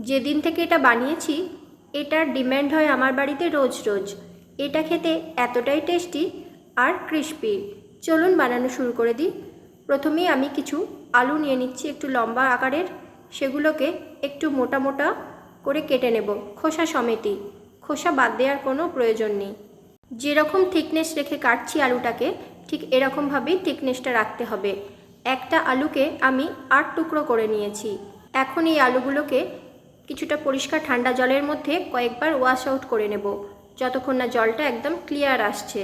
যেদিন থেকে এটা বানিয়েছি এটার ডিম্যান্ড হয় আমার বাড়িতে রোজ রোজ। এটা খেতে এতটাই টেস্টি আর ক্রিস্পি। চলুন বানানো শুরু করে দিই। প্রথমেই আমি কিছু আলু নিয়ে নিচ্ছি একটু লম্বা আকারের, সেগুলোকে একটু মোটা মোটা করে কেটে নেব, খোসা সমেতই। খোসা বাদ দেওয়ার কোনো প্রয়োজন নেই। যেরকম থিকনেস রেখে কাটছি আলুটাকে, ঠিক এরকমভাবেই থিকনেসটা রাখতে হবে। একটা আলুকে আমি 8 টুকরো করে নিয়েছি। এখন এই আলুগুলোকে কিছুটা পরিষ্কার ঠান্ডা জলের মধ্যে কয়েকবার ওয়াশ আউট করে নেব, যতক্ষণ না জলটা একদম ক্লিয়ার আসছে।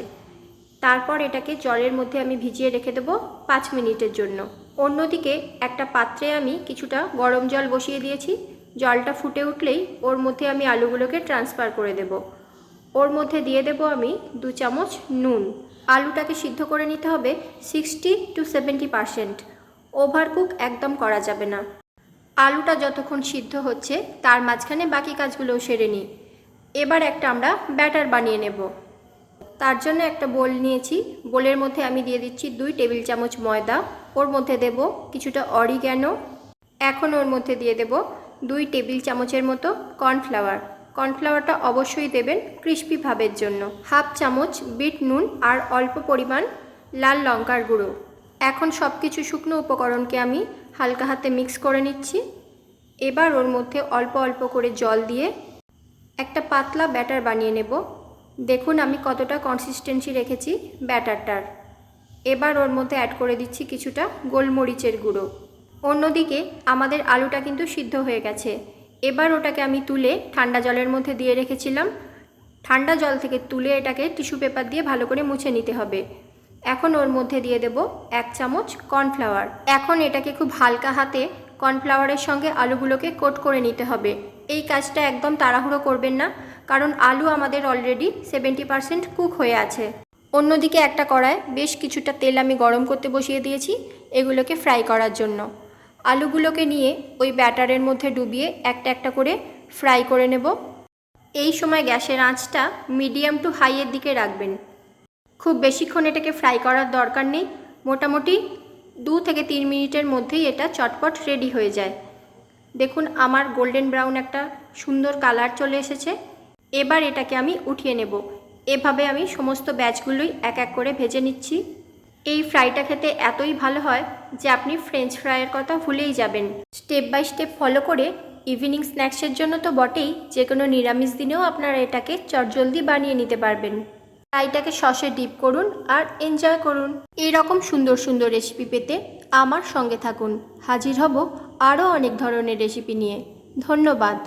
তারপর এটাকে জলের মধ্যে আমি ভিজিয়ে রেখে দেবো 5 মিনিটের জন্য। অন্যদিকে একটা পাত্রে আমি কিছুটা গরম জল বসিয়ে দিয়েছি। জলটা ফুটে উঠলেই ওর মধ্যে আমি আলুগুলোকে ট্রান্সফার করে দেব। ওর মধ্যে দিয়ে দেব আমি 2 চামচ নুন। আলুটাকে সিদ্ধ করে নিতে হবে 60 to 70%। ওভারকুক একদম করা যাবে না। আলুটা যতক্ষণ সিদ্ধ হচ্ছে তার মাঝখানে বাকি কাজগুলোও সেরে নিই। এবার একটা আমরা ব্যাটার বানিয়ে নেব। তার জন্য একটা বোল নিয়েছি। বোলের মধ্যে আমি দিয়ে দিচ্ছি 2 টেবিল চামচ ময়দা। ওর মধ্যে দেব কিছুটা অরিগ্যানো। এখন ওর মধ্যে দিয়ে দেব 2 টেবিল চামচের মতো কর্নফ্লাওয়ার। কর্নফ্লাওয়ারটা অবশ্যই দেবেন ক্রিস্পি ভাবের জন্য। হাফ চামচ বিট নুন আর অল্প পরিমাণ লাল লঙ্কার গুঁড়ো। এখন সব কিছু শুকনো উপকরণকে আমি হালকা হাতে মিক্স করে নিচ্ছি। এবার ওর মধ্যে অল্প অল্প করে জল দিয়ে একটা পাতলা ব্যাটার বানিয়ে নেব। দেখুন আমি কতটা কনসিস্টেন্সি রেখেছি ব্যাটারটার। এবার ওর মধ্যে অ্যাড করে দিচ্ছি কিছুটা গোলমরিচের গুঁড়ো। অন্যদিকে আমাদের আলুটা কিন্তু সিদ্ধ হয়ে গেছে। এবার ওটাকে আমি তুলে ঠান্ডা জলের মধ্যে দিয়ে রেখেছিলাম। ঠান্ডা জল থেকে তুলে এটাকে টিস্যু পেপার দিয়ে ভালো করে মুছে নিতে হবে। এখন ওর মধ্যে দিয়ে দেব 1 চামচ কর্নফ্লাওয়ার। এখন এটাকে খুব হালকা হাতে কর্নফ্লাওয়ারের সঙ্গে আলুগুলোকে কোট করে নিতে হবে। এই কাজটা একদম তাড়াহুড়ো করবেন না, কারণ আলু আমাদের অলরেডি 70% কুক হয়ে আছে। অন্যদিকে একটা কড়ায় বেশ কিছুটা তেল আমি গরম করতে বসিয়ে দিয়েছি এগুলোকে ফ্রাই করার জন্য। আলুগুলোকে নিয়ে ওই ব্যাটারের মধ্যে ডুবিয়ে একটা একটা করে ফ্রাই করে নেব। এই সময় গ্যাসের আঁচটা মিডিয়াম টু হাইয়ের দিকে রাখবেন। খুব বেশিক্ষণ এটাকে ফ্রাই করার দরকার নেই। মোটামুটি 2 থেকে 3 মিনিটের মধ্যেই এটা চটপট রেডি হয়ে যায়। দেখুন আমার গোল্ডেন ব্রাউন একটা সুন্দর কালার চলে এসেছে। এবার এটাকে আমি উঠিয়ে নেব। এভাবে আমি সমস্ত ব্যাচগুলোই এক এক করে ভেজে নিচ্ছি। এই ফ্রাইটা খেতে এতই ভালো হয় যে আপনি ফ্রেঞ্চ ফ্রাইয়ের কথা ভুলেই যাবেন। স্টেপ বাই স্টেপ ফলো করে ইভিনিং স্ন্যাক্সের জন্য তো বটেই, যে কোনো নিরামিষ দিনেও আপনারা এটাকে চটজলদি বানিয়ে নিতে পারবেন। ফ্রাইটাকে সসে ডিপ করুন আর এনজয় করুন। এইরকম সুন্দর সুন্দর রেসিপি পেতে আমার সঙ্গে থাকুন। হাজির হব আরও অনেক ধরনের রেসিপি নিয়ে। ধন্যবাদ।